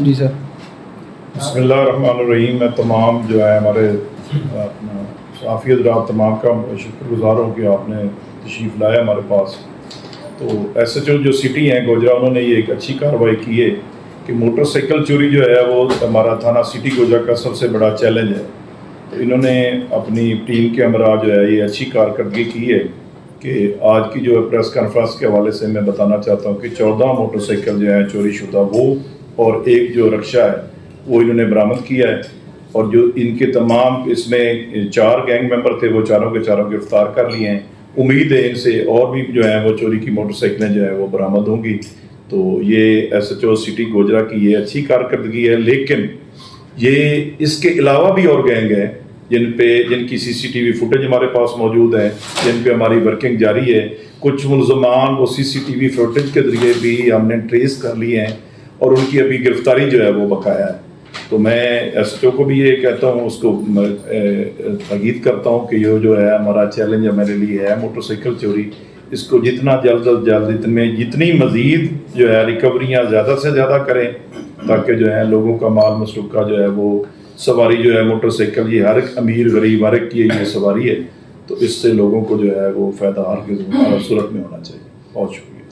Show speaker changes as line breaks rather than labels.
जी sir.
बिस्मिल्लाहिर्रहमानिर्रहीम। मैं तमाम जो है हमारे अपना साफ़ी हज़रात तमाम का शुक्रगुज़ार हूँ कि आपने तशरीफ़ लाया हमारे पास। तो SHO जो सिटी हैं गोजरा, उन्होंने ये एक अच्छी कार्रवाई की है कि मोटरसाइकिल चोरी जो है वो हमारा थाना सिटी गोजरा का सबसे बड़ा चैलेंज है। तो इन्होंने अपनी टीम के हमरा जो है ये अच्छी कारकर्दगी की है कि आज की जो प्रेस कॉन्फ्रेंस के हवाले से मैं बताना चाहता हूँ कि 14 मोटरसाइकिल जो है चोरी शुदा वो और एक जो रक्षा है वो इन्होंने बरामद किया है। और जो इनके तमाम इसमें 4 गैंग मेंबर थे वो चारों के चारों गिरफ्तार कर लिए हैं। उम्मीद है इनसे और भी जो है वो चोरी की मोटरसाइकिलें जो है वो बरामद होंगी। तो ये SHO सिटी गोजरा की ये अच्छी कारकर्दगी है। लेकिन ये इसके अलावा भी और गैंग हैं जिनकी CCTV फुटेज हमारे पास मौजूद है, जिन पे हमारी वर्किंग जारी है। कुछ मुल्ज़मान वो CCTV फुटेज के ज़रिए भी हमने ट्रेस कर लिए हैं और उनकी अभी गिरफ्तारी जो है वो बकाया है। तो मैं SHO को भी ये कहता हूँ, उसको ताकीद करता हूँ कि ये जो है हमारा चैलेंज हमारे लिए है मोटरसाइकिल चोरी, इसको जितना जल्द अज जल्द जितनी मज़ीद जो है रिकवरियाँ ज़्यादा से ज़्यादा करें ताकि जो है लोगों का माल मसरूक़ा जो है वो सवारी जो है मोटरसाइकिल, ये हर एक अमीर गरीब हर एक की ये सवारी है। तो इससे लोगों को जो है वो फ़ायदा हर सूरत में होना चाहिए। बहुत शुक्रिया।